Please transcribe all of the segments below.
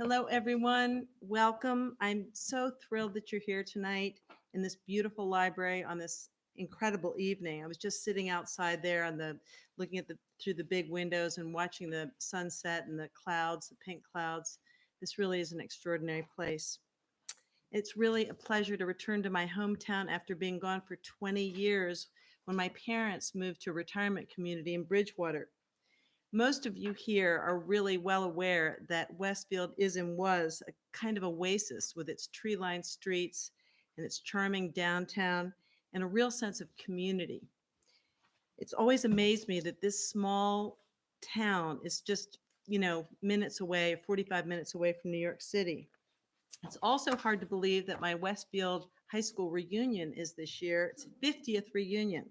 Hello, everyone. Welcome. I'm so thrilled that you're here tonight in this beautiful library on this incredible evening. I was just sitting outside there looking at the through the big windows and watching the sunset and the clouds, the pink clouds. This really is an extraordinary place. It's really a pleasure to return to my hometown after being gone for 20 years when my parents moved to a retirement community in Bridgewater. Most of you here are really well aware that Westfield is and was a kind of oasis with its tree-lined streets and its charming downtown and a real sense of community. It's always amazed me that this small town is just, minutes away, 45 minutes away from New York City. It's also hard to believe that my Westfield High School reunion is this year. It's 50th reunion.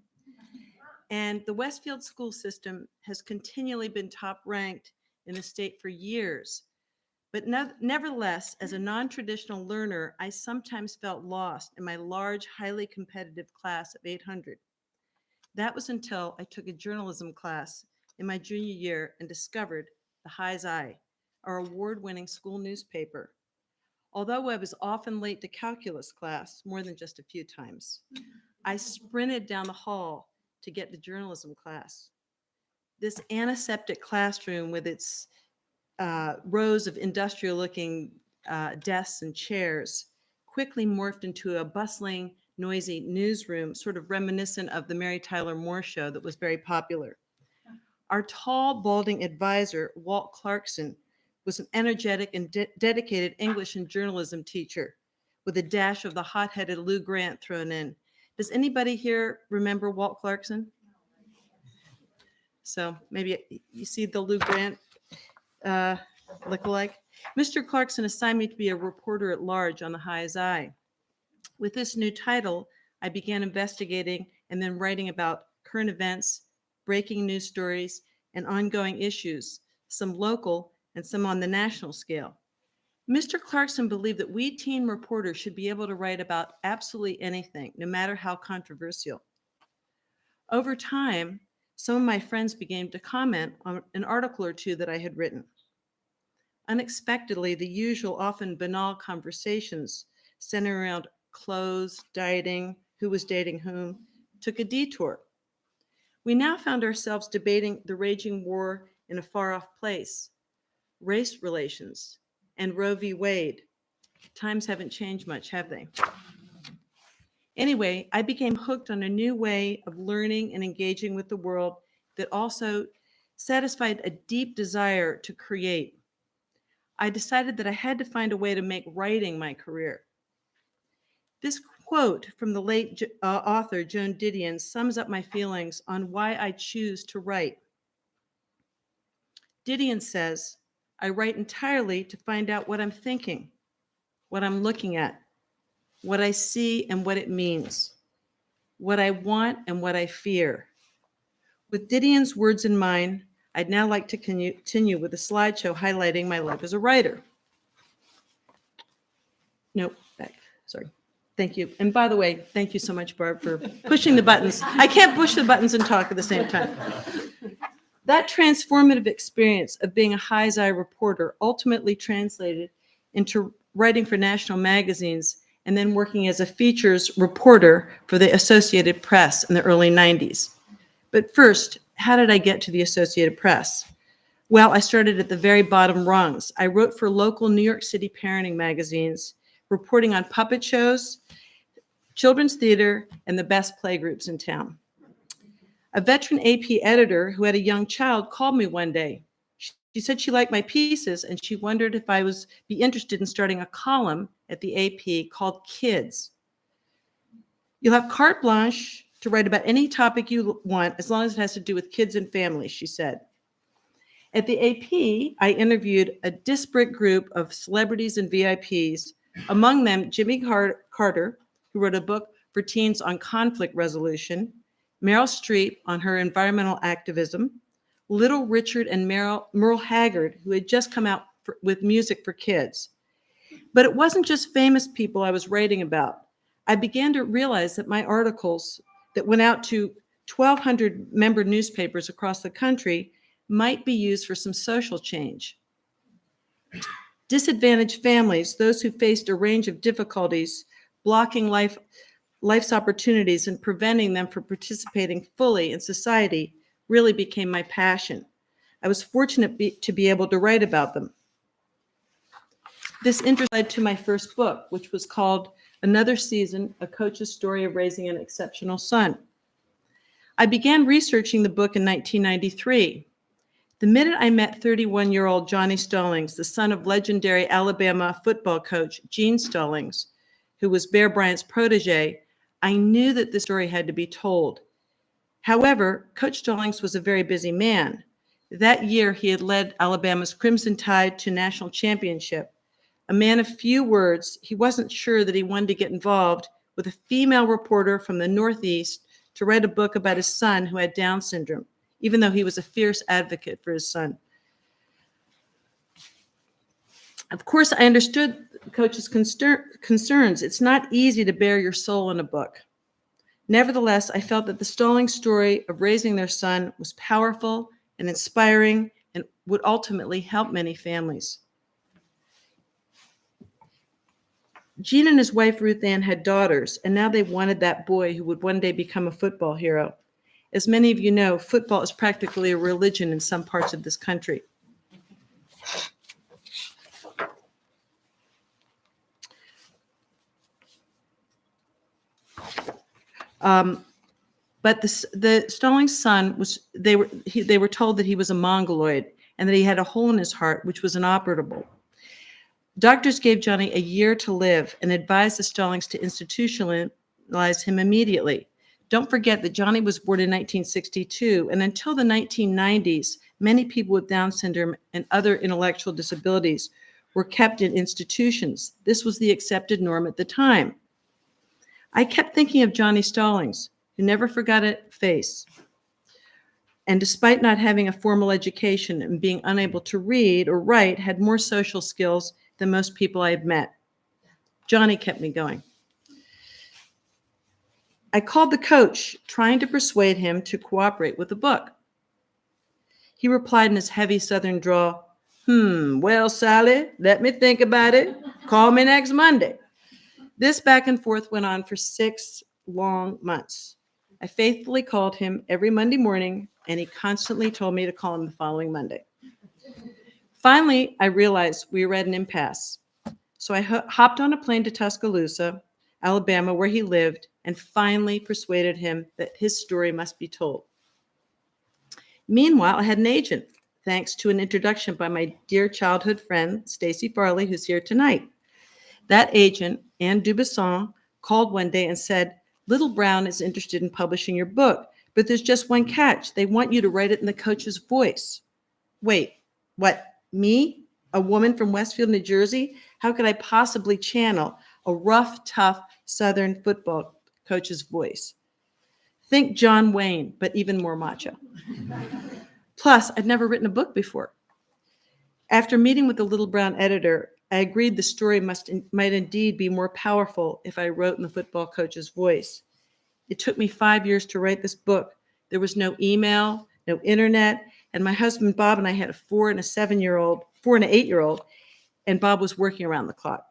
And the Westfield school system has continually been top ranked in the state for years. But nevertheless, as a non-traditional learner, I sometimes felt lost in my large, highly competitive class of 800. That was until I took a journalism class in my junior year and discovered the High's Eye, our award-winning school newspaper. Although I was often late to calculus class, more than just a few times, I sprinted down the hall to get to journalism class. This antiseptic classroom with its rows of industrial looking desks and chairs quickly morphed into a bustling, noisy newsroom, sort of reminiscent of the Mary Tyler Moore show that was very popular. Our tall, balding advisor, Walt Clarkson, was an energetic and dedicated English and journalism teacher with a dash of the hot-headed Lou Grant thrown in. Does anybody here remember Walt Clarkson? So maybe you see the Lou Grant lookalike. Mr. Clarkson assigned me to be a reporter at large on the High's Eye. With this new title, I began investigating and then writing about current events, breaking news stories, and ongoing issues, some local and some on the national scale. Mr. Clarkson believed that we teen reporters should be able to write about absolutely anything, no matter how controversial. Over time, some of my friends began to comment on an article or two that I had written. Unexpectedly, the usual, often banal conversations centered around clothes, dieting, who was dating whom, took a detour. We now found ourselves debating the raging war in a far-off place, race relations, and Roe v. Wade. Times haven't changed much, have they? Anyway, I became hooked on a new way of learning and engaging with the world that also satisfied a deep desire to create. I decided that I had to find a way to make writing my career. This quote from the late author Joan Didion sums up my feelings on why I choose to write. Didion says, "I write entirely to find out what I'm thinking, what I'm looking at, what I see and what it means, what I want and what I fear." With Didion's words in mind, I'd now like to continue with a slideshow highlighting my life as a writer. Nope, back, sorry. Thank you. And by the way, thank you so much, Barb, for pushing the buttons. I can't push the buttons and talk at the same time. That transformative experience of being a High's Eye reporter ultimately translated into writing for national magazines and then working as a features reporter for the Associated Press in the early 90s. But first, how did I get to the Associated Press? Well, I started at the very bottom rungs. I wrote for local New York City parenting magazines, reporting on puppet shows, children's theater, and the best playgroups in town. A veteran AP editor who had a young child called me one day. She said she liked my pieces and she wondered if I was be interested in starting a column at the AP called Kids. "You'll have carte blanche to write about any topic you want as long as it has to do with kids and families," she said. At the AP, I interviewed a disparate group of celebrities and VIPs, among them Jimmy Carter, who wrote a book for teens on conflict resolution, Meryl Streep on her environmental activism, Little Richard and Merle Haggard, who had just come out with music for kids. But it wasn't just famous people I was writing about. I began to realize that my articles that went out to 1,200 member newspapers across the country might be used for some social change. Disadvantaged families, those who faced a range of difficulties, blocking life's opportunities and preventing them from participating fully in society, really became my passion. I was fortunate to be able to write about them. This interest led to my first book, which was called Another Season, A Coach's Story of Raising an Exceptional Son. I began researching the book in 1993. The minute I met 31-year-old Johnny Stallings, the son of legendary Alabama football coach Gene Stallings, who was Bear Bryant's protege, I knew that this story had to be told. However, Coach Stallings was a very busy man. That year, he had led Alabama's Crimson Tide to national championship. A man of few words, he wasn't sure that he wanted to get involved with a female reporter from the Northeast to write a book about his son who had Down syndrome, even though he was a fierce advocate for his son. Of course, I understood Coach's concerns. It's not easy to bare your soul in a book. Nevertheless, I felt that the Stallings story of raising their son was powerful and inspiring and would ultimately help many families. Gene and his wife Ruth Ann had daughters, and now they wanted that boy who would one day become a football hero. As many of you know, football is practically a religion in some parts of this country. But the Stallings' son they were told that he was a mongoloid and that he had a hole in his heart, which was inoperable. Doctors gave Johnny a year to live and advised the Stallings to institutionalize him immediately. Don't forget that Johnny was born in 1962, and until the 1990s, many people with Down syndrome and other intellectual disabilities were kept in institutions. This was the accepted norm at the time. I kept thinking of Johnny Stallings, who never forgot a face. And despite not having a formal education and being unable to read or write, had more social skills than most people I had met. Johnny kept me going. I called the coach, trying to persuade him to cooperate with the book. He replied in his heavy Southern drawl, well, Sally, let me think about it. Call me next Monday. This back and forth went on for 6 long months. I faithfully called him every Monday morning, and he constantly told me to call him the following Monday. Finally, I realized we were at an impasse. So I hopped on a plane to Tuscaloosa, Alabama, where he lived, and finally persuaded him that his story must be told. Meanwhile, I had an agent, thanks to an introduction by my dear childhood friend, Stacy Farley, who's here tonight. That agent, Anne Dubisson, called one day and said, Little Brown is interested in publishing your book, but there's just one catch. They want you to write it in the coach's voice. Wait, what? Me? A woman from Westfield, New Jersey? How could I possibly channel a rough, tough Southern football coach's voice? Think John Wayne, but even more macho. Plus, I'd never written a book before. After meeting with the Little Brown editor, I agreed the story might indeed be more powerful if I wrote in the football coach's voice. It took me 5 years to write this book. There was no email, no internet, and my husband Bob and I had a 4 and an 8-year-old, and Bob was working around the clock.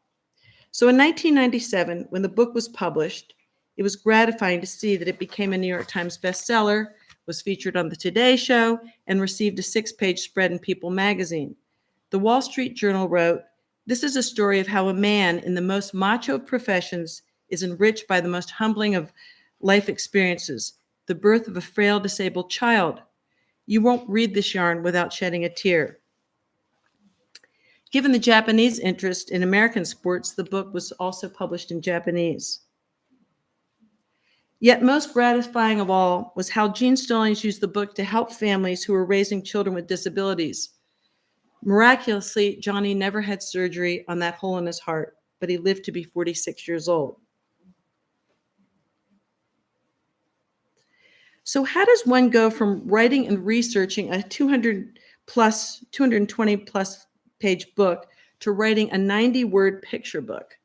So in 1997, when the book was published, it was gratifying to see that it became a New York Times bestseller, was featured on the Today Show, and received a 6-page spread in People magazine. The Wall Street Journal wrote, "This is a story of how a man in the most macho of professions is enriched by the most humbling of life experiences, the birth of a frail, disabled child. You won't read this yarn without shedding a tear." Given the Japanese interest in American sports, the book was also published in Japanese. Yet most gratifying of all was how Gene Stallings used the book to help families who were raising children with disabilities. Miraculously, Johnny never had surgery on that hole in his heart, but he lived to be 46 years old. So how does one go from writing and researching a 220 plus page book to writing a 90-word picture book?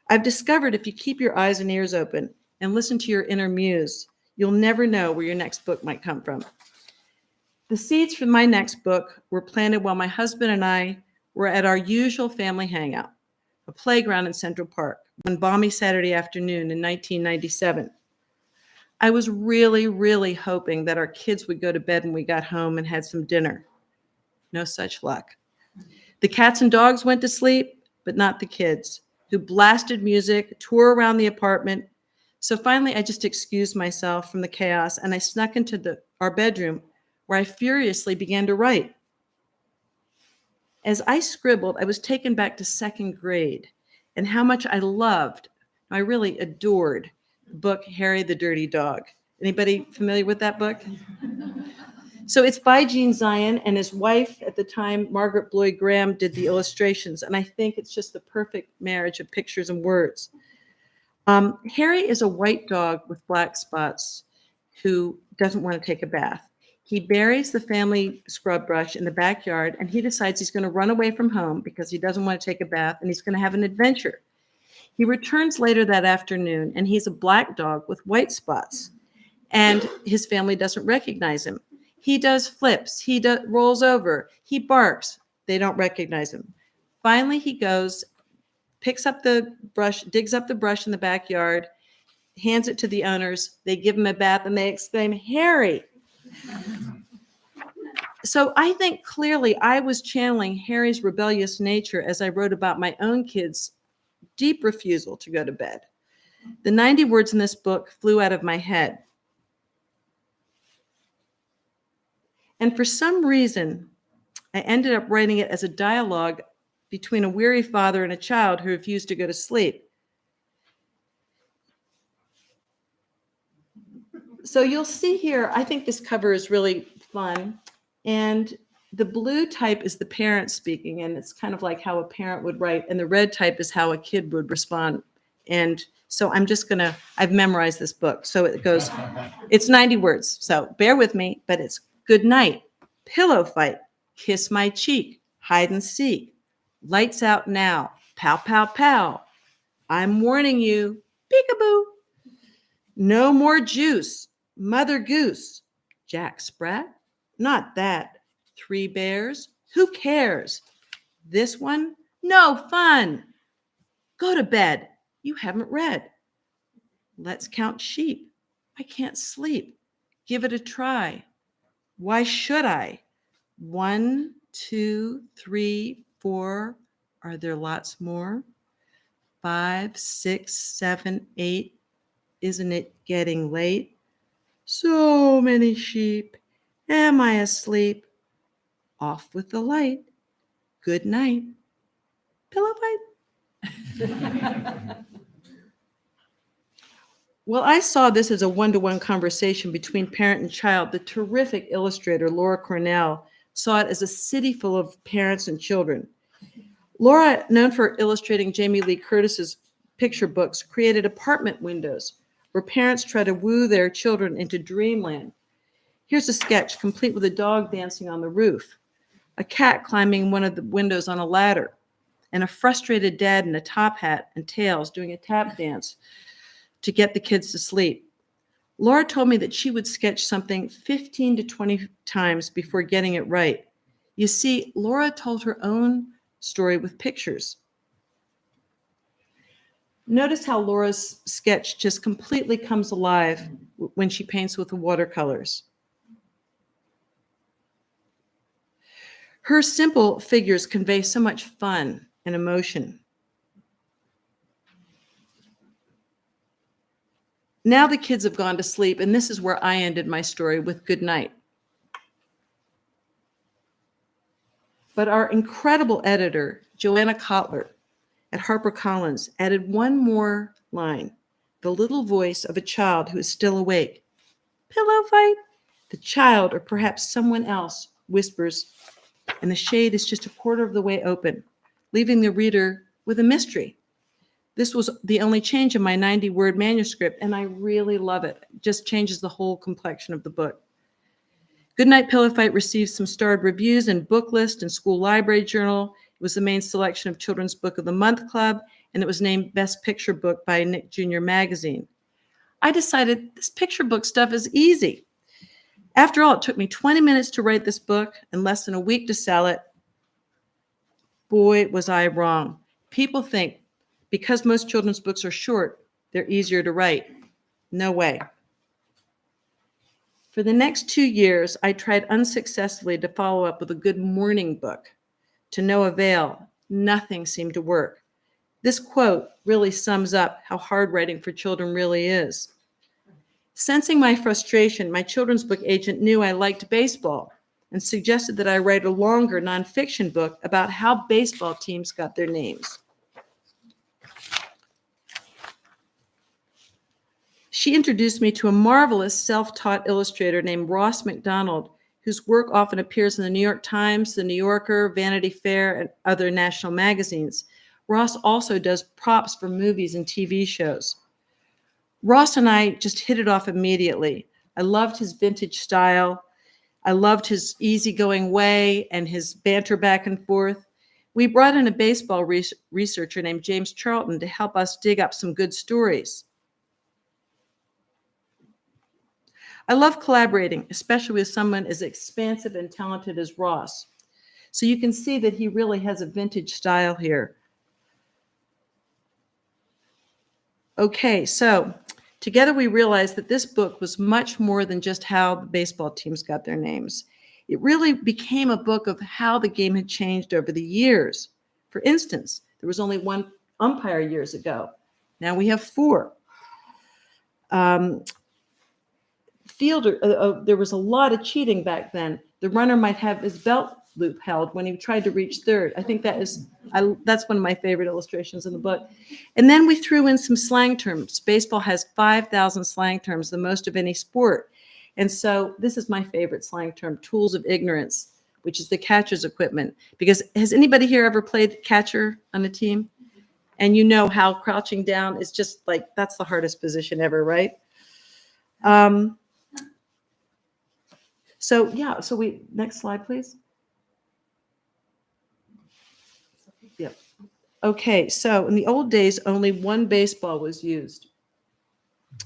I've discovered if you keep your eyes and ears open and listen to your inner muse, you'll never know where your next book might come from. The seeds for my next book were planted while my husband and I were at our usual family hangout, a playground in Central Park, one balmy Saturday afternoon in 1997. I was really, really hoping that our kids would go to bed when we got home and had some dinner. No such luck. The cats and dogs went to sleep, but not the kids, who blasted music, tore around the apartment. So finally, I just excused myself from the chaos and I snuck into our bedroom where I furiously began to write. As I scribbled, I was taken back to second grade and how much I loved, I really adored the book Harry the Dirty Dog. Anybody familiar with that book? So it's by Gene Zion, and his wife at the time, Margaret Bloyd Graham, did the illustrations. And I think it's just the perfect marriage of pictures and words. Harry is a white dog with black spots who doesn't want to take a bath. He buries the family scrub brush in the backyard, and he decides he's going to run away from home because he doesn't want to take a bath, and he's going to have an adventure. He returns later that afternoon, and he's a black dog with white spots, and his family doesn't recognize him. He does flips. He rolls over. He barks. They don't recognize him. Finally, he goes, picks up the brush, digs up the brush in the backyard, hands it to the owners. They give him a bath, and they exclaim, "Harry!" So I think clearly I was channeling Harry's rebellious nature as I wrote about my own kids' deep refusal to go to bed. The 90 words in this book flew out of my head. And for some reason, I ended up writing it as a dialogue between a weary father and a child who refused to go to sleep. So you'll see here, I think this cover is really fun. And the blue type is the parent speaking, and it's kind of like how a parent would write. And the red type is how a kid would respond. And so I've memorized this book. So it goes, it's 90 words. So bear with me, but it's good night, pillow fight, kiss my cheek, hide and seek, lights out now, pow, pow, pow. I'm warning you, peekaboo. No more juice, Mother Goose, Jack Sprat, not that. 3 bears, who cares? This one, no fun. Go to bed, you haven't read. Let's count sheep, I can't sleep. Give it a try. Why should I? 1, 2, 3, 4. Are there lots more? 5, 6, 7, 8. Isn't it getting late? So many sheep. Am I asleep? Off with the light. Good night. Pillow fight. Well, I saw this as a one-to-one conversation between parent and child. The terrific illustrator, Laura Cornell, saw it as a city full of parents and children. Laura, known for illustrating Jamie Lee Curtis's picture books, created apartment windows where parents try to woo their children into dreamland. Here's a sketch complete with a dog dancing on the roof, a cat climbing one of the windows on a ladder, and a frustrated dad in a top hat and tails doing a tap dance to get the kids to sleep. Laura told me that she would sketch something 15 to 20 times before getting it right. You see, Laura told her own story with pictures. Notice how Laura's sketch just completely comes alive when she paints with the watercolors. Her simple figures convey so much fun and emotion. Now the kids have gone to sleep, and this is where I ended my story with good night. But our incredible editor, Joanna Kotler at HarperCollins, added one more line, the little voice of a child who is still awake. Pillow fight? The child, or perhaps someone else, whispers, and the shade is just a quarter of the way open, leaving the reader with a mystery. This was the only change in my 90-word manuscript, and I really love it. It just changes the whole complexion of the book. Goodnight Pillow Fight received some starred reviews in Booklist and School Library Journal. It was the main selection of Children's Book of the Month Club, and it was named Best Picture Book by Nick Jr. Magazine. I decided this picture book stuff is easy. After all, it took me 20 minutes to write this book and less than a week to sell it. Boy, was I wrong. People think because most children's books are short, they're easier to write. No way. For the next 2 years, I tried unsuccessfully to follow up with a good morning book. To no avail, nothing seemed to work. This quote really sums up how hard writing for children really is. Sensing my frustration, my children's book agent knew I liked baseball and suggested that I write a longer nonfiction book about how baseball teams got their names. She introduced me to a marvelous self-taught illustrator named Ross McDonald, whose work often appears in the New York Times, the New Yorker, Vanity Fair, and other national magazines. Ross also does props for movies and TV shows. Ross and I just hit it off immediately. I loved his vintage style. I loved his easygoing way and his banter back and forth. We brought in a baseball researcher named James Charlton to help us dig up some good stories. I love collaborating, especially with someone as expansive and talented as Ross. So you can see that he really has a vintage style here. Okay, so together we realized that this book was much more than just how the baseball teams got their names. It really became a book of how the game had changed over the years. For instance, there was only one umpire years ago. Now we have four. There was a lot of cheating back then. The runner might have his belt loop held when he tried to reach third. I think that's one of my favorite illustrations in the book. And then we threw in some slang terms. Baseball has 5,000 slang terms, the most of any sport. And so this is my favorite slang term, tools of ignorance, which is the catcher's equipment. Because has anybody here ever played catcher on a team? And you know how crouching down is just like, that's the hardest position ever, right? So next slide, please. Yep. Okay, so in the old days, only one baseball was used.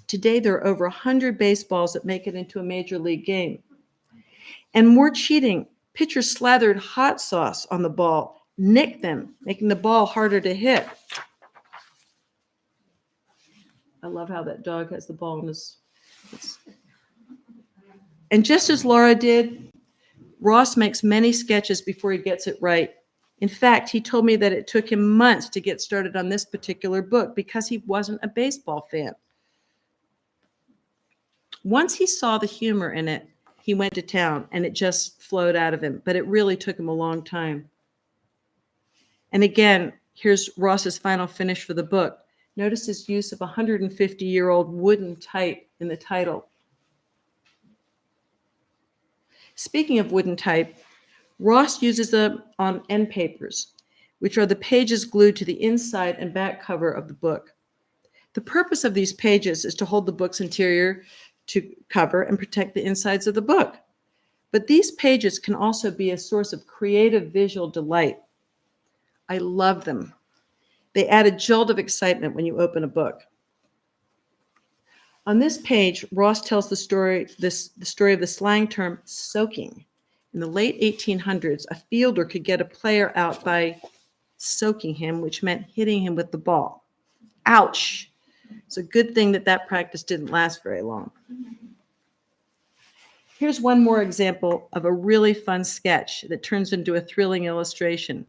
Today, there are over 100 baseballs that make it into a major league game. And more cheating, pitchers slathered hot sauce on the ball, nicked them, making the ball harder to hit. I love how that dog has the ball in his... And just as Laura did, Ross makes many sketches before he gets it right. In fact, he told me that it took him months to get started on this particular book because he wasn't a baseball fan. Once he saw the humor in it, he went to town and it just flowed out of him, but it really took him a long time. And again, here's Ross's final finish for the book. Notice his use of a 150-year-old wooden type in the title. Speaking of wooden type, Ross uses them on end papers, which are the pages glued to the inside and back cover of the book. The purpose of these pages is to hold the book's interior to cover and protect the insides of the book. But these pages can also be a source of creative visual delight. I love them. They add a jolt of excitement when you open a book. On this page, Ross tells the story of the slang term soaking. In the late 1800s, a fielder could get a player out by soaking him, which meant hitting him with the ball. Ouch! It's a good thing that practice didn't last very long. Here's one more example of a really fun sketch that turns into a thrilling illustration.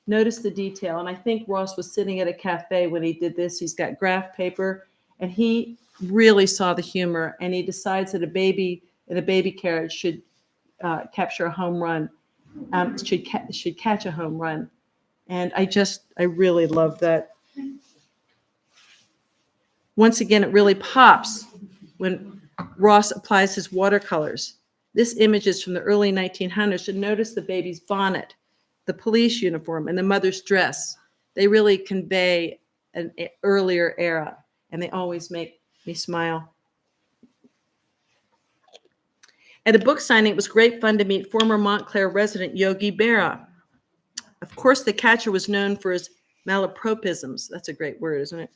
Notice the detail, and I think Ross was sitting at a cafe when he did this. He's got graph paper, and he really saw the humor, and he decides that a baby in a baby carriage should capture a home run, should catch a home run. And I really love that. Once again, it really pops when Ross applies his watercolors. This image is from the early 1900s. And notice the baby's bonnet, the police uniform, and the mother's dress. They really convey an earlier era, and they always make me smile. At a book signing, it was great fun to meet former Montclair resident Yogi Berra. Of course, the catcher was known for his malapropisms. That's a great word, isn't it?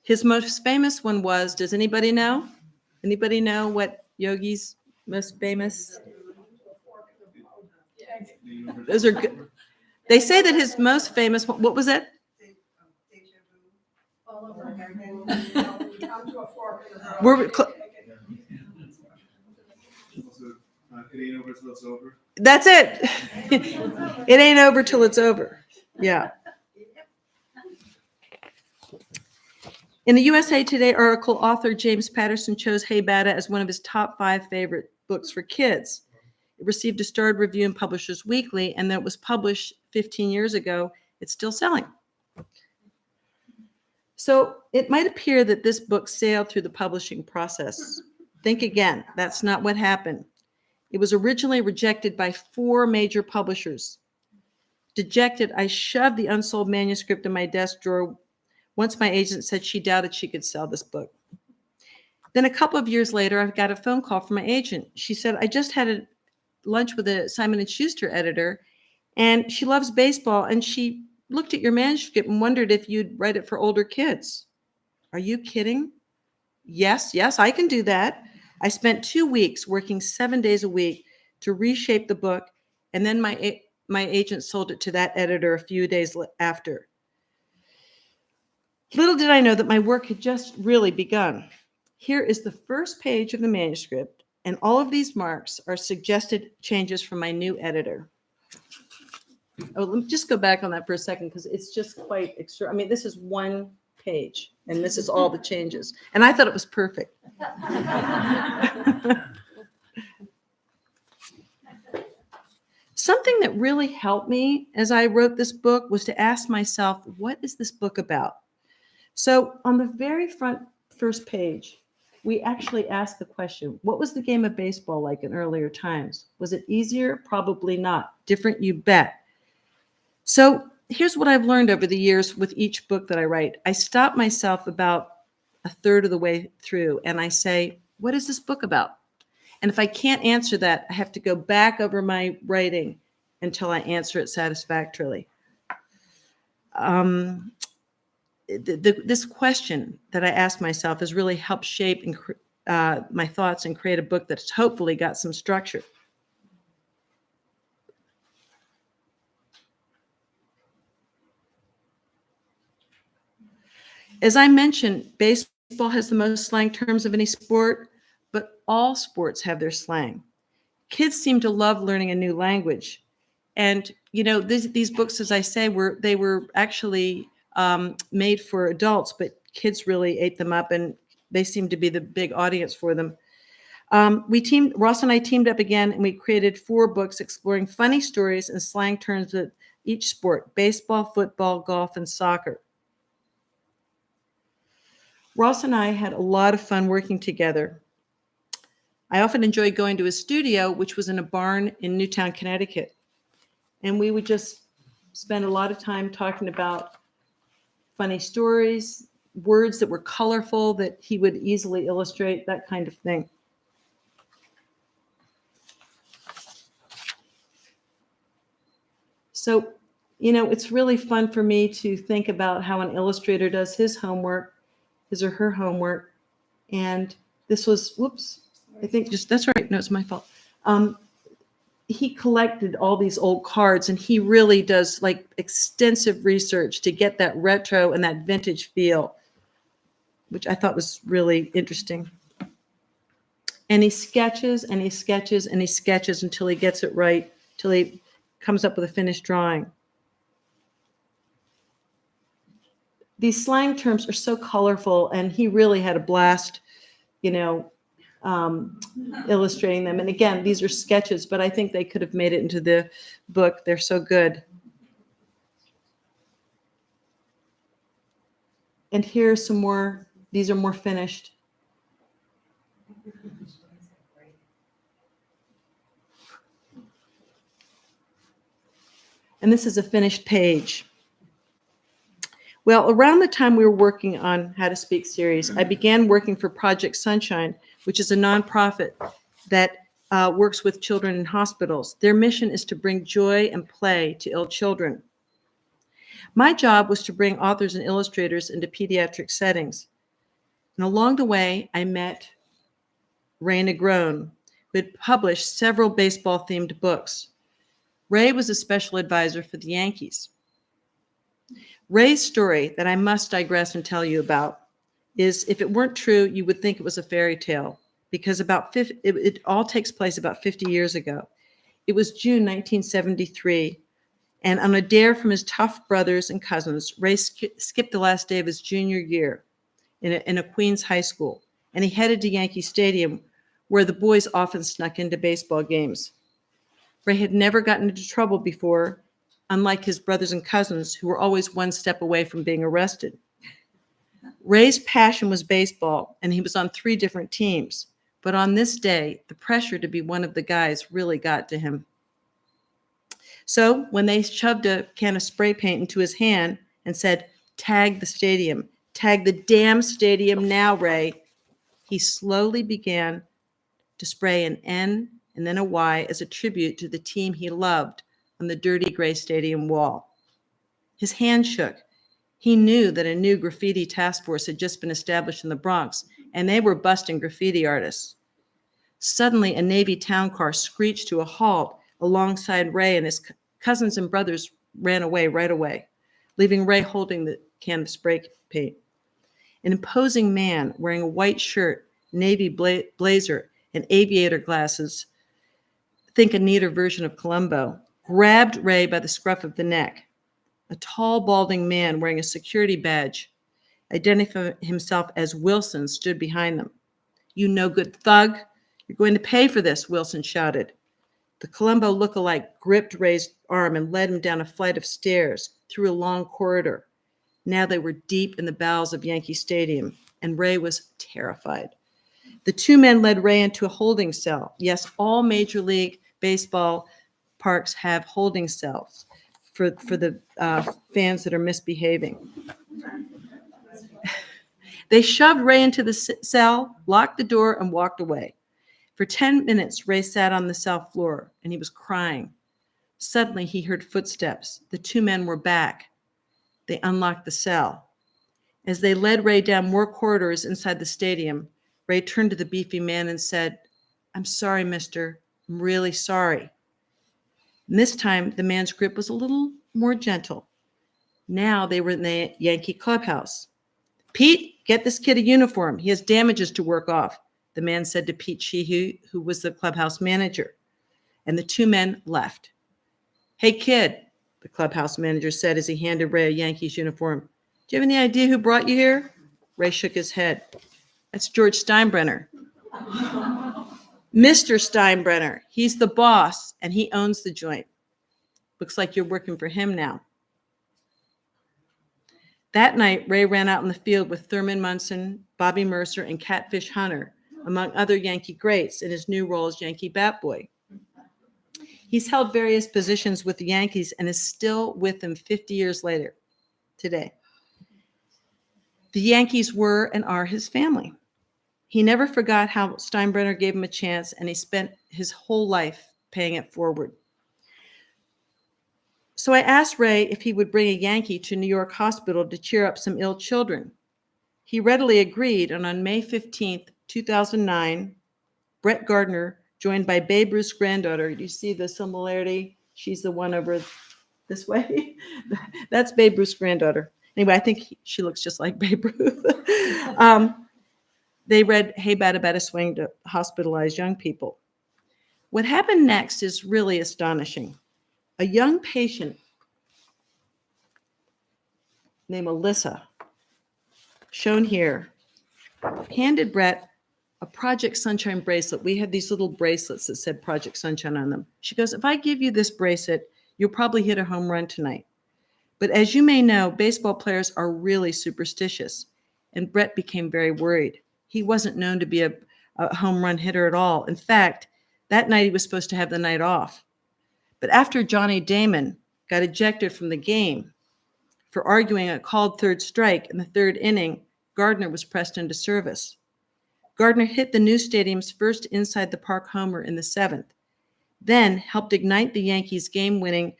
His most famous one was, does anybody know? Anybody know what Yogi's most famous? Those are good. They say that his most famous one, what was it? We're cl- It ain't over till it's over. that's it. It ain't over till it's over. Yeah. In the USA Today article, author James Patterson chose Hey Bada as one of his top 5 favorite books for kids. It received a starred review in Publishers Weekly, and that was published 15 years ago. It's still selling. So it might appear that this book sailed through the publishing process. Think again, that's not what happened. It was originally rejected by 4 major publishers. Dejected, I shoved the unsold manuscript in my desk drawer once my agent said she doubted she could sell this book. Then a couple of years later, I got a phone call from my agent. She said, I just had a lunch with a Simon & Schuster editor, and she loves baseball, and she looked at your manuscript and wondered if you'd write it for older kids. Are you kidding? Yes, I can do that. I spent 2 weeks working 7 days a week to reshape the book, and then my agent sold it to that editor a few days after. Little did I know that my work had just really begun. Here is the first page of the manuscript, and all of these marks are suggested changes from my new editor. Oh, let me just go back on that for a second because it's just quite extra. I mean, this is one page, and this is all the changes. And I thought it was perfect. Something that really helped me as I wrote this book was to ask myself, what is this book about? So on the very first page, we actually asked the question, what was the game of baseball like in earlier times? Was it easier? Probably not. Different? You bet. So here's what I've learned over the years with each book that I write. I stop myself about a third of the way through and I say, what is this book about? And if I can't answer that, I have to go back over my writing until I answer it satisfactorily. This question that I ask myself has really helped shape my thoughts and create a book that's hopefully got some structure. As I mentioned, baseball has the most slang terms of any sport, but all sports have their slang. Kids seem to love learning a new language. And, you know, these books, as I say, they were actually made for adults, but kids really ate them up, and they seem to be the big audience for them. Ross and I teamed up again, and we created 4 books exploring funny stories and slang terms of each sport: baseball, football, golf, and soccer. Ross and I had a lot of fun working together. I often enjoyed going to his studio, which was in a barn in Newtown, Connecticut. And we would just spend a lot of time talking about funny stories, words that were colorful that he would easily illustrate, that kind of thing. So, you know, it's really fun for me to think about how an illustrator does his homework, his or her homework. And this was, whoops, I think that's right. No, it's my fault. He collected all these old cards, and he really does like extensive research to get that retro and that vintage feel, which I thought was really interesting. And he sketches and he sketches and he sketches until he gets it right, till he comes up with a finished drawing. These slang terms are so colorful, and he really had a blast, you know, illustrating them. And again, these are sketches, but I think they could have made it into the book. They're so good. And here's some more. These are more finished. And this is a finished page. Well, around the time we were working on How to Speak series, I began working for Project Sunshine, which is a nonprofit that works with children in hospitals. Their mission is to bring joy and play to ill children. My job was to bring authors and illustrators into pediatric settings. And along the way, I met Ray Negron, who had published several baseball-themed books. Ray was a special advisor for the Yankees. Ray's story that I must digress and tell you about is, if it weren't true, you would think it was a fairy tale, because it all takes place about 50 years ago. It was June 1973, and on a dare from his tough brothers and cousins, Ray skipped the last day of his junior year in a Queens high school, and he headed to Yankee Stadium, where the boys often snuck into baseball games. Ray had never gotten into trouble before, unlike his brothers and cousins, who were always one step away from being arrested. Ray's passion was baseball, and he was on 3 different teams. But on this day, the pressure to be one of the guys really got to him. So when they shoved a can of spray paint into his hand and said, "Tag the stadium, tag the damn stadium now, Ray," he slowly began to spray an N and then a Y as a tribute to the team he loved on the dirty gray stadium wall. His hand shook. He knew that a new graffiti task force had just been established in the Bronx, and they were busting graffiti artists. Suddenly, a Navy town car screeched to a halt alongside Ray, and his cousins and brothers ran away right away, leaving Ray holding the can of spray paint. An imposing man wearing a white shirt, navy blazer, and aviator glasses, think a neater version of Columbo, grabbed Ray by the scruff of the neck. A tall, balding man wearing a security badge, identifying himself as Wilson, stood behind them. "You no good thug. You're going to pay for this," Wilson shouted. The Columbo look-alike gripped Ray's arm and led him down a flight of stairs through a long corridor. Now they were deep in the bowels of Yankee Stadium, and Ray was terrified. The 2 men led Ray into a holding cell. Yes, all Major League Baseball parks have holding cells for the fans that are misbehaving. They shoved Ray into the cell, locked the door, and walked away. For 10 minutes, Ray sat on the cell floor, and he was crying. Suddenly, he heard footsteps. The 2 men were back. They unlocked the cell. As they led Ray down more corridors inside the stadium, Ray turned to the beefy man and said, "I'm sorry, mister. I'm really sorry." And this time, the man's grip was a little more gentle. Now they were in the Yankee clubhouse. "Pete, get this kid a uniform. He has damages to work off," the man said to Pete Sheehy, who was the clubhouse manager. And the 2 men left. "Hey, kid," the clubhouse manager said as he handed Ray a Yankees uniform, "do you have any idea who brought you here?" Ray shook his head. "That's George Steinbrenner." "Mr. Steinbrenner. He's the boss, and he owns the joint. Looks like you're working for him now." That night, Ray ran out in the field with Thurman Munson, Bobby Mercer, and Catfish Hunter, among other Yankee greats, in his new role as Yankee bat boy. He's held various positions with the Yankees and is still with them 50 years later, today. The Yankees were and are his family. He never forgot how Steinbrenner gave him a chance, and he spent his whole life paying it forward. So I asked Ray if he would bring a Yankee to New York Hospital to cheer up some ill children. He readily agreed, and on May 15th, 2009, Brett Gardner, joined by Babe Ruth's granddaughter — do you see the similarity? She's the one over this way. That's Babe Ruth's granddaughter. Anyway, I think she looks just like Babe Ruth. They read "Hey, Bada Bada Swing" to hospitalized young people. What happened next is really astonishing. A young patient named Alyssa, shown here, handed Brett a Project Sunshine bracelet. We had these little bracelets that said Project Sunshine on them. She goes, "If I give you this bracelet, you'll probably hit a home run tonight." But as you may know, baseball players are really superstitious, and Brett became very worried. He wasn't known to be a home run hitter at all. In fact, that night he was supposed to have the night off. But after Johnny Damon got ejected from the game for arguing a called third strike in the 3rd inning, Gardner was pressed into service. Gardner hit the new stadium's first inside the park homer in the 7th, then helped ignite the Yankees' game-winning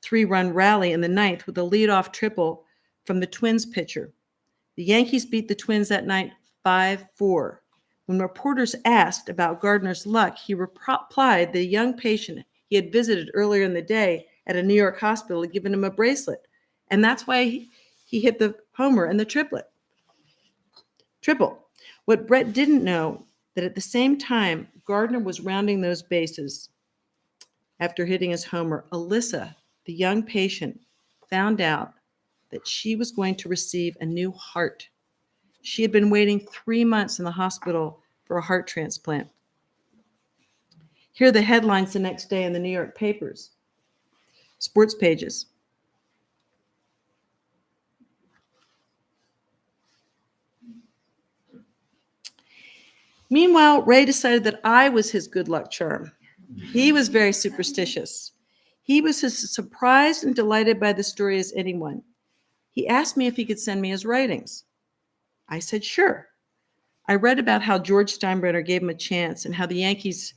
3-run rally in the 9th with a leadoff triple from the Twins pitcher. The Yankees beat the Twins that night 5-4. When reporters asked about Gardner's luck, he replied that a young patient he had visited earlier in the day at a New York hospital had given him a bracelet. And that's why he hit the homer and the triple. What Brett didn't know, that at the same time Gardner was rounding those bases after hitting his homer, Alyssa, the young patient, found out that she was going to receive a new heart. She had been waiting 3 months in the hospital for a heart transplant. Here are the headlines the next day in the New York papers, sports pages. Meanwhile, Ray decided that I was his good luck charm. He was very superstitious. He was as surprised and delighted by the story as anyone. He asked me if he could send me his writings. I said, sure. I read about how George Steinbrenner gave him a chance and how the Yankees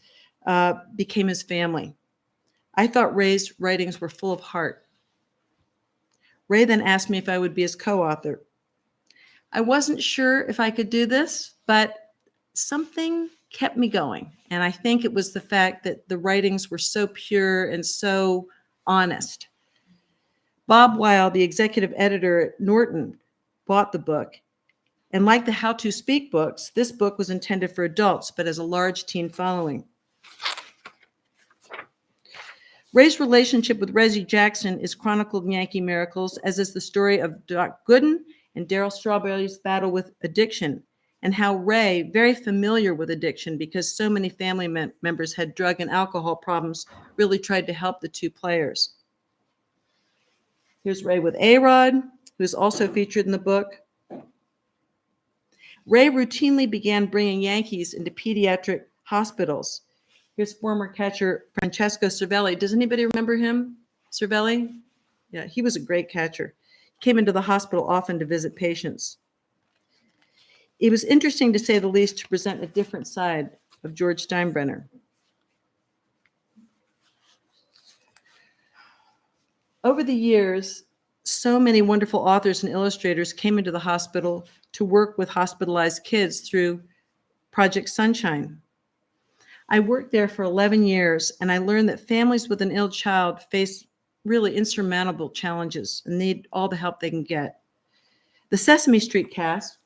became his family. I thought Ray's writings were full of heart. Ray then asked me if I would be his co-author. I wasn't sure if I could do this, but something kept me going. And I think it was the fact that the writings were so pure and so honest. Bob Weil, the executive editor at Norton, bought the book. And like the How to Speak books, this book was intended for adults, but has a large teen following. Ray's relationship with Reggie Jackson is chronicled in Yankee Miracles, as is the story of Doc Gooden and Darryl Strawberry's battle with addiction, and how Ray, very familiar with addiction because so many family members had drug and alcohol problems, really tried to help the two players. Here's Ray with A-Rod, who's also featured in the book. Ray routinely began bringing Yankees into pediatric hospitals. Here's former catcher Francesco Cervelli. Does anybody remember him? Cervelli? Yeah, he was a great catcher. He came into the hospital often to visit patients. It was interesting, to say the least, to present a different side of George Steinbrenner. Over the years, so many wonderful authors and illustrators came into the hospital to work with hospitalized kids through Project Sunshine. I worked there for 11 years, and I learned that families with an ill child face really insurmountable challenges and need all the help they can get. The Sesame Street cast,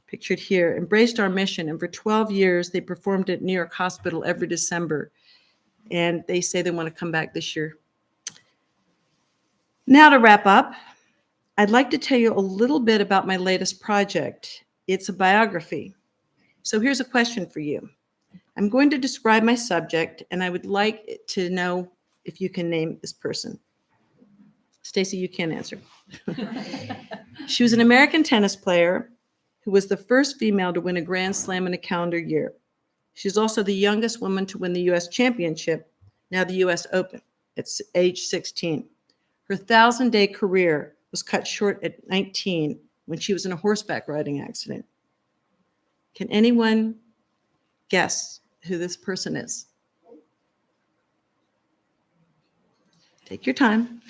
pictured here, embraced our mission, and for 12 years they performed at New York Hospital every December, and they say they want to come back this year. Now to wrap up, I'd like to tell you a little bit about my latest project. It's a biography. So here's a question for you. I'm going to describe my subject, and I would like to know if you can name this person. Stacy, you can answer. She was an American tennis player who was the first female to win a Grand Slam in a calendar year. She's also the youngest woman to win the U.S. Championship, now the U.S. Open, at age 16. Her 1,000-day career was cut short at 19 when she was in a horseback riding accident. Can anyone guess who this person is? Take your time.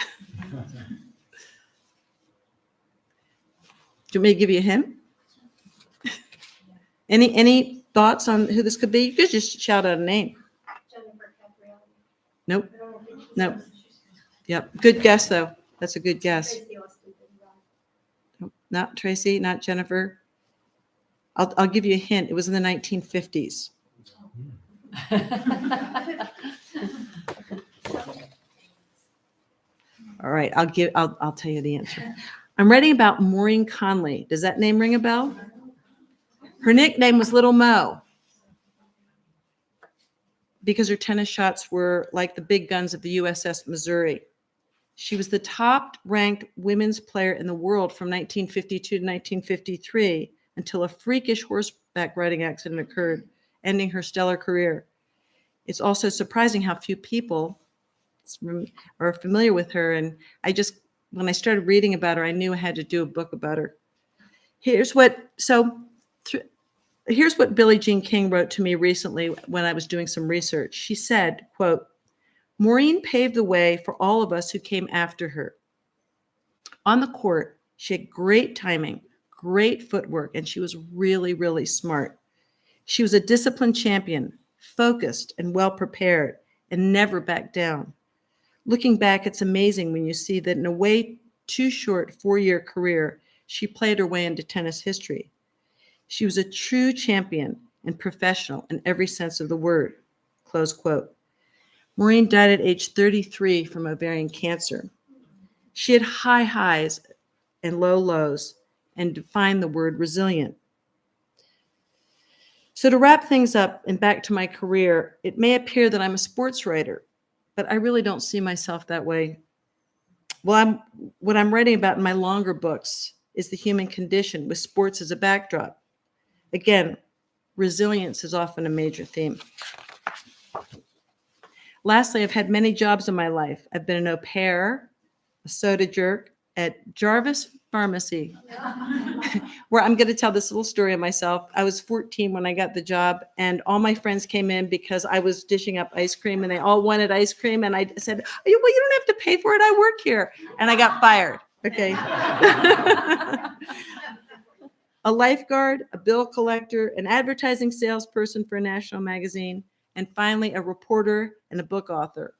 Do you want me to give you a hint? Any thoughts on who this could be? You could just shout out a name. Nope. Nope. Yep. Good guess, though. That's a good guess. Nope. Not Tracy, not Jennifer. I'll give you a hint. It was in the 1950s. All right, I'll tell you the answer. I'm writing about Maureen Conley. Does that name ring a bell? Her nickname was Little Mo because her tennis shots were like the big guns of the USS Missouri. She was the top-ranked women's player in the world from 1952 to 1953 until a freakish horseback riding accident occurred, ending her stellar career. It's also surprising how few people are familiar with her, and when I started reading about her, I knew I had to do a book about her. Here's what Billie Jean King wrote to me recently when I was doing some research. She said, quote, "Maureen paved the way for all of us who came after her. On the court, she had great timing, great footwork, and she was really, really smart. She was a disciplined champion, focused and well prepared, and never backed down. Looking back, it's amazing when you see that in a way too short 4-year career, she played her way into tennis history. She was a true champion and professional in every sense of the word. Close quote. Maureen died at age 33 from ovarian cancer. She had high highs and low lows and defined the word resilient. So to wrap things up and back to my career, it may appear that I'm a sports writer, but I really don't see myself that way. What I'm writing about in my longer books is the human condition with sports as a backdrop. Again, resilience is often a major theme. Lastly, I've had many jobs in my life. I've been an au pair, a soda jerk at Jarvis Pharmacy, where I'm going to tell this little story of myself. I was 14 when I got the job, and all my friends came in because I was dishing up ice cream, and they all wanted ice cream. And I said, well, you don't have to pay for it. I work here. And I got fired. Okay. A lifeguard, a bill collector, an advertising salesperson for a national magazine, and finally a reporter and a book author.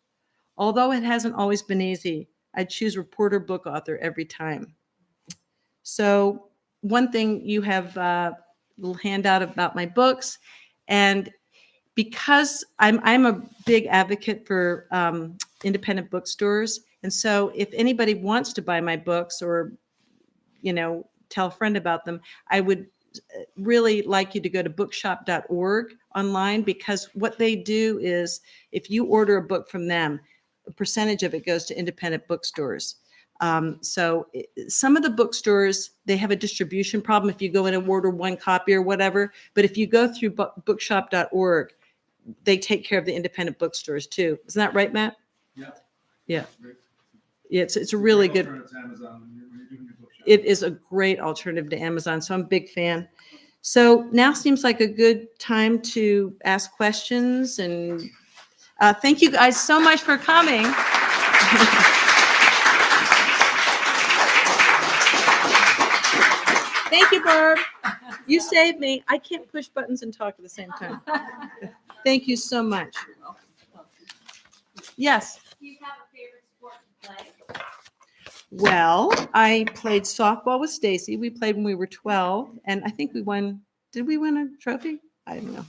Although it hasn't always been easy, I'd choose reporter book author every time. So one thing, you have a little handout about my books, and because I'm a big advocate for independent bookstores, and so if anybody wants to buy my books or tell a friend about them, I would really like you to go to bookshop.org online, because what they do is if you order a book from them, a percentage of it goes to independent bookstores. So some of the bookstores, they have a distribution problem if you go in and order one copy or whatever. But if you go through bookshop.org, they take care of the independent bookstores too. Isn't that right, Matt? Yeah. Yeah. Yeah, it's a really good. It is a great alternative to Amazon, so I'm a big fan. So now seems like a good time to ask questions, and thank you guys so much for coming. Thank you, Barb. You saved me. I can't push buttons and talk at the same time. Thank you so much. Yes. Do you have a favorite sport to play? Well, I played softball with Stacy. We played when we were 12, and I think we won. Did we win a trophy? I don't know.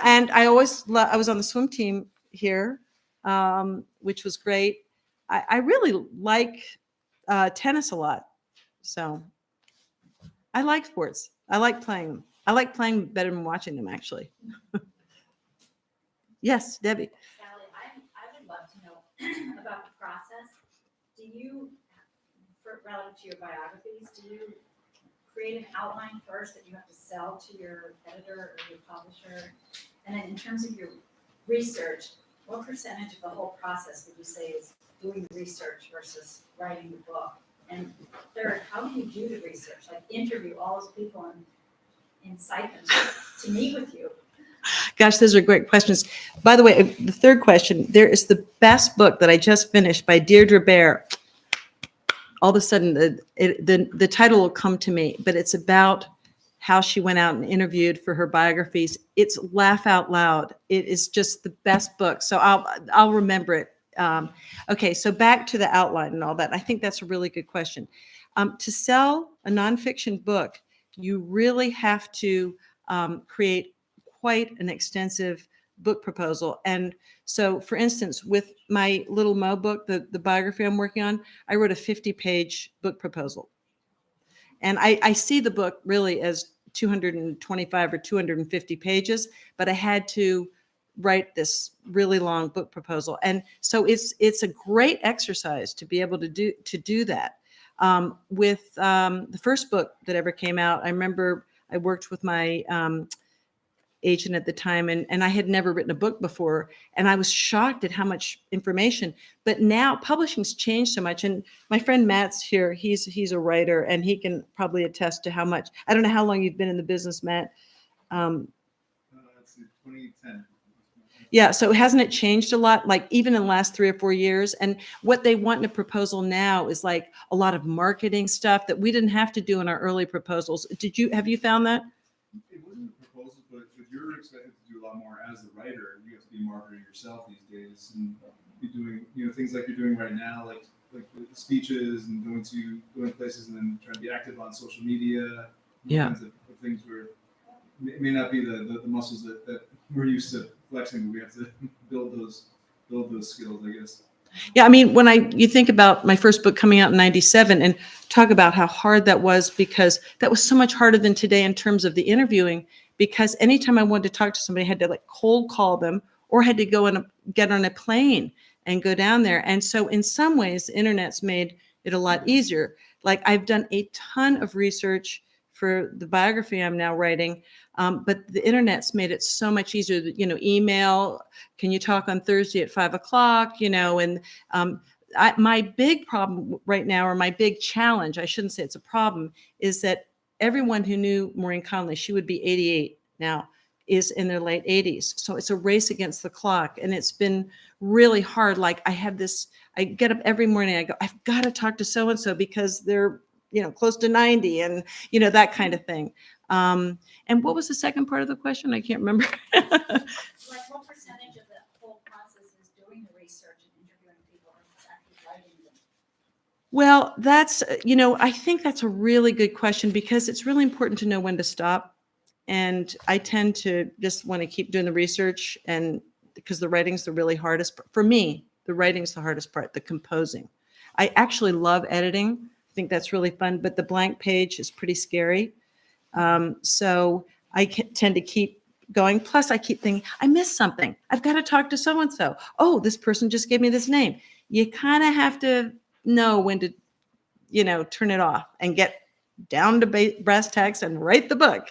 And I was on the swim team here, which was great. I really like tennis a lot. So I like sports. I like playing them. I like playing better than watching them, actually. Yes, Debbie. Sally, I would love to know about the process. Do you, relative to your biographies, do you create an outline first that you have to sell to your editor or your publisher? And then in terms of your research, what percentage of the whole process would you say is doing the research versus writing the book? And third, how do you do the research? Like interview all those people and incite them to meet with you? Gosh, those are great questions. By the way, the third question, there is the best book that I just finished by Deirdre Bear. All of a sudden, the title will come to me, but it's about how she went out and interviewed for her biographies. It's laugh out loud. It is just the best book. So I'll remember it. Okay, so back to the outline and all that. I think that's a really good question. To sell a nonfiction book, you really have to create quite an extensive book proposal. And so, for instance, with my little Mo book, the biography I'm working on, I wrote a 50-page book proposal. And I see the book really as 225 or 250 pages, but I had to write this really long book proposal. And so it's a great exercise to be able to do that. With the first book that ever came out, I remember I worked with my agent at the time, and I had never written a book before, and I was shocked at how much information. But now publishing's changed so much, and my friend Matt's here. He's a writer, and he can probably attest to how much. I don't know how long you've been in the business, Matt. It's 2010. Yeah, so hasn't it changed a lot, like even in the last 3 or 4 years? And what they want in a proposal now is like a lot of marketing stuff that we didn't have to do in our early proposals. Have you found that? It wasn't a proposal, but you're expected to do a lot more as the writer. You be a marketer yourself these days and be doing, things like you're doing right now, like the speeches and going places and then trying to be active on social media. Yeah. Kinds of things where it may not be the muscles that we're used to flexing, but we have to build those skills, I guess. Yeah, I mean, you think about my first book coming out in 97 and talk about how hard that was, because that was so much harder than today in terms of the interviewing, because anytime I wanted to talk to somebody, I had to like cold call them or had to get on a plane and go down there. And so in some ways, the internet's made it a lot easier. Like I've done a ton of research for the biography I'm now writing, but the internet's made it so much easier. Email, can you talk on Thursday at 5 o'clock? And my big problem right now, or my big challenge, I shouldn't say it's a problem, is that everyone who knew Maureen Conley, she would be 88 now, is in their late 80s. So it's a race against the clock. And it's been really hard. Like I get up every morning, I go, I've got to talk to so-and-so because they're, close to 90 and, that kind of thing. And what was the second part of the question? I can't remember. Like what percentage of the whole process is doing the research and interviewing people versus actually writing them? Well, I think that's a really good question, because it's really important to know when to stop. And I tend to just want to keep doing the research, and because the writing's the really hardest. For me, the writing's the hardest part, the composing. I actually love editing. I think that's really fun, but the blank page is pretty scary. So I tend to keep going. Plus, I keep thinking, I missed something. I've got to talk to so-and-so. Oh, this person just gave me this name. You kind of have to know when to, turn it off and get down to brass tacks and write the book.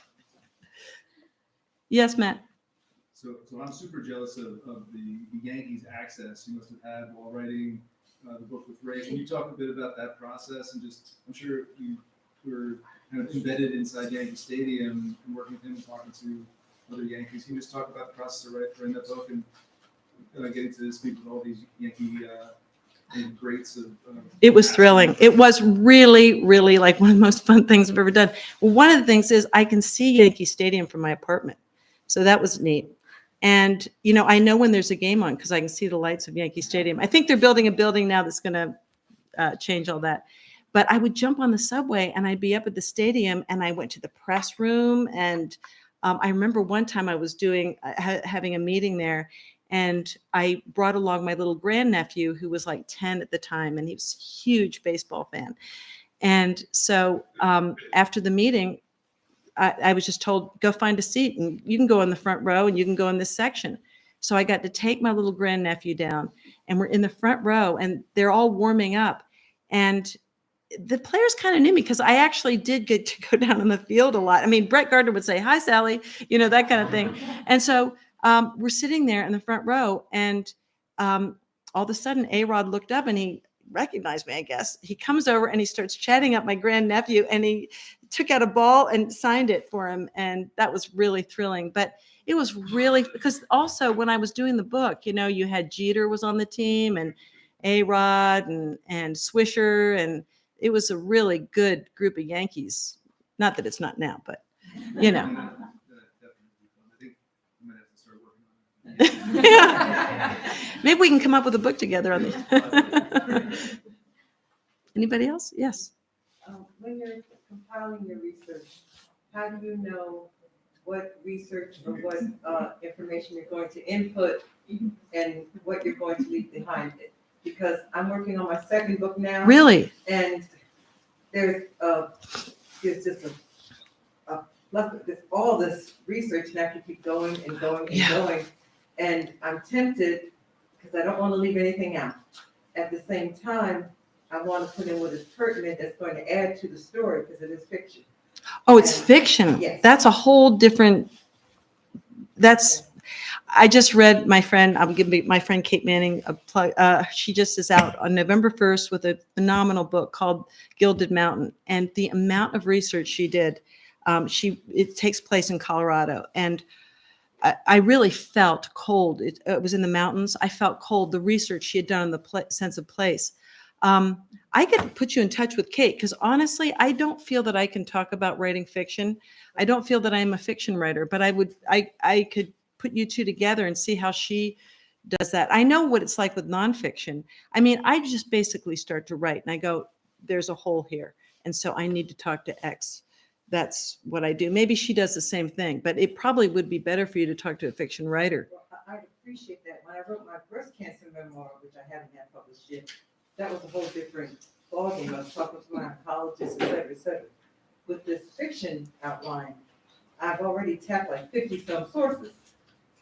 Yes, Matt. So I'm super jealous of the Yankees access you must have had while writing the book with Ray. Can you talk a bit about that process and just, I'm sure you were kind of embedded inside Yankee Stadium and working with him and talking to other Yankees. Can you just talk about the process of writing that book and getting to speak with all these Yankee greats of it was thrilling. It was really, really like one of the most fun things I've ever done. Well, one of the things is I can see Yankee Stadium from my apartment. So that was neat. And, I know when there's a game on because I can see the lights of Yankee Stadium. I think they're building a building now that's going to change all that. But I would jump on the subway and I'd be up at the stadium, and I went to the press room. And I remember one time I was having a meeting there, and I brought along my little grandnephew who was like 10 at the time, and he was a huge baseball fan. And so after the meeting, I was just told, go find a seat and you can go in the front row and you can go in this section. So I got to take my little grandnephew down, and we're in the front row and they're all warming up. And the players kind of knew me because I actually did get to go down on the field a lot. I mean, Brett Gardner would say, hi, Sally, that kind of thing. And so we're sitting there in the front row, and all of a sudden A-Rod looked up and he recognized me, I guess. He comes over and he starts chatting up my grandnephew, and he took out a ball and signed it for him. And that was really thrilling. But it was really, because also when I was doing the book, you had Jeter was on the team, and A-Rod and Swisher, and it was a really good group of Yankees. Not that it's not now, but I think I might have to start working on it. Yeah. Maybe we can come up with a book together on this. Anybody else? Yes. When you're compiling your research, how do you know what research or what information you're going to input and what you're going to leave behind it? Because I'm working on my second book now. Really? And there's just all this research, and I have to keep going and going and going. And I'm tempted because I don't want to leave anything out. At the same time, I want to put in what is pertinent that's going to add to the story because it is fiction. Oh, it's fiction. Yes. That's a whole different. I just read I'm giving my friend Kate Manning a plug. She just is out on November 1st with a phenomenal book called Gilded Mountain. And the amount of research she did, it takes place in Colorado. And I really felt cold. It was in the mountains. I felt cold. The research she had done on the sense of place. I could put you in touch with Kate, because honestly, I don't feel that I can talk about writing fiction. I don't feel that I'm a fiction writer, but I could put you two together and see how she does that. I know what it's like with nonfiction. I mean, I just basically start to write and I go, there's a hole here. And so I need to talk to X. That's what I do. Maybe she does the same thing, but it probably would be better for you to talk to a fiction writer. Well, I appreciate that. When I wrote my breast cancer memoir, which I haven't had published yet, that was a whole different ballgame. I was talking to my oncologist, et cetera, et cetera. With this fiction outline, I've already tapped like 50 some sources,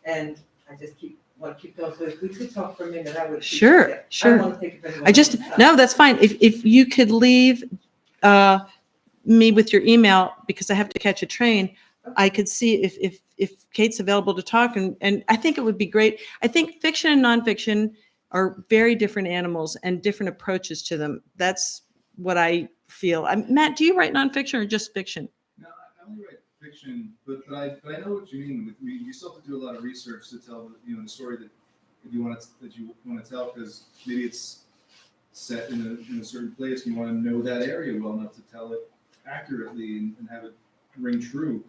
and I just want to keep going. So if we could talk for a minute, I would appreciate Sure, that. sure. I don't want to take up any more I just, time. no, that's fine. If you could leave me with your email, because I have to catch a train, I could see if Kate's available to talk. And I think it would be great. I think fiction and nonfiction are very different animals and different approaches to them. That's what I feel. Matt, do you write nonfiction or just fiction? No, I only write fiction, but I know what you mean. You still have to do a lot of research to tell the story that you want to tell, because maybe it's set in a certain place. You want to know that area well enough to tell it accurately and have it ring true.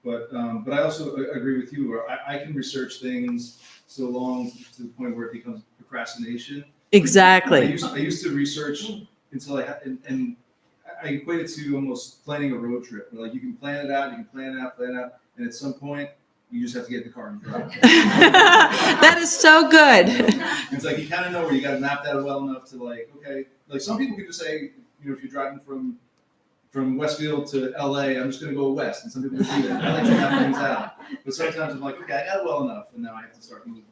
But I also agree with you. Where I can research things so long to the point where it becomes procrastination. Exactly. I used to research until I had, and I equate it to almost planning a road trip. Like you can plan it out, and at some point you just have to get in the car and drive. That is so good. It's like you kind of know where you got to map that well enough to okay, like some people can just say, if you're driving from Westfield to LA, I'm just going to go west, and some people do that. I like to map things out, but sometimes I'm like, okay, I got it well enough, and now I have to start moving.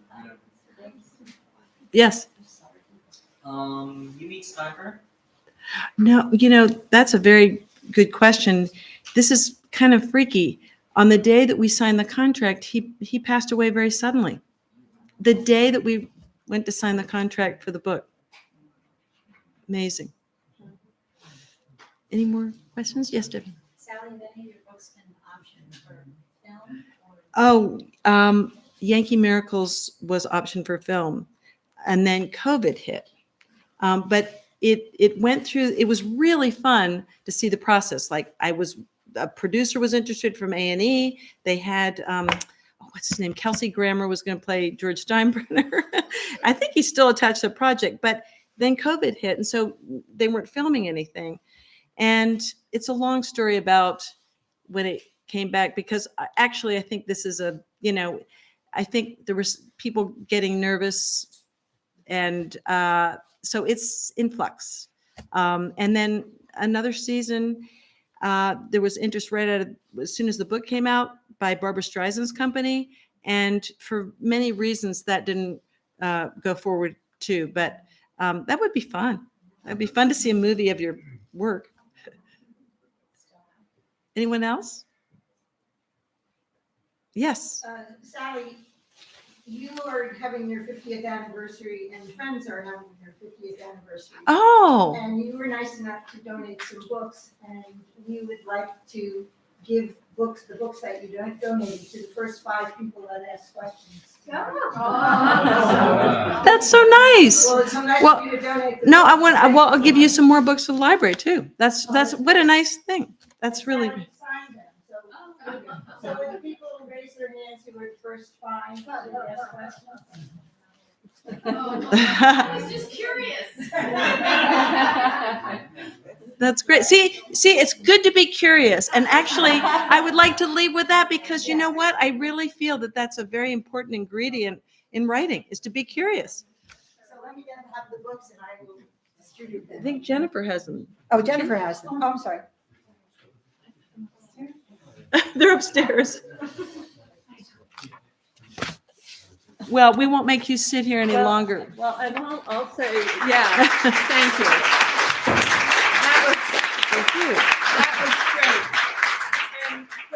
Yes. You meet Skyper? No, that's a very good question. This is kind of freaky. On the day that we signed the contract, he passed away very suddenly. The day that we went to sign the contract for the book. Amazing. Any more questions? Yes, Debbie. Sally, have any of your books been optioned for film? Oh, Yankee Miracles was optioned for film, and then COVID hit. But it went through. It was really fun to see the process. Like a producer was interested from A&E. They had what's his name? Kelsey Grammer was going to play George Steinbrenner. I think he's still attached to the project, but then COVID hit, and so they weren't filming anything. And it's a long story about when it came back, because actually I think this is I think there was people getting nervous, and so it's in flux. And then another season, there was interest right out of, as soon as the book came out, by Barbara Streisand's company. And for many reasons that didn't go forward too. But that would be fun. That'd be fun to see a movie of your work. Anyone else? Yes. Sally, you are having your 50th anniversary and friends are having their 50th anniversary. Oh, And you were nice enough to donate some books, and we would like to give the books that you donated to the first 5 people that ask questions. that's so nice. Well, it's so nice Well, of you to donate. the No, books. I'll give you some more books for the library too. That's what a nice thing. That's really. I signed them, so if people raise their hands who were the first 5 to ask questions. I was just curious. That's great. See, it's good to be curious. And actually, I would like to leave with that, because you know what? I really feel that that's a very important ingredient in writing, is to be curious. So let me have the books and I will distribute I them. think Jennifer has them. Oh, Jennifer has them. Oh, I'm sorry. They're upstairs. Well, we won't make you sit here any longer. Well, and I'll say, yeah, thank you.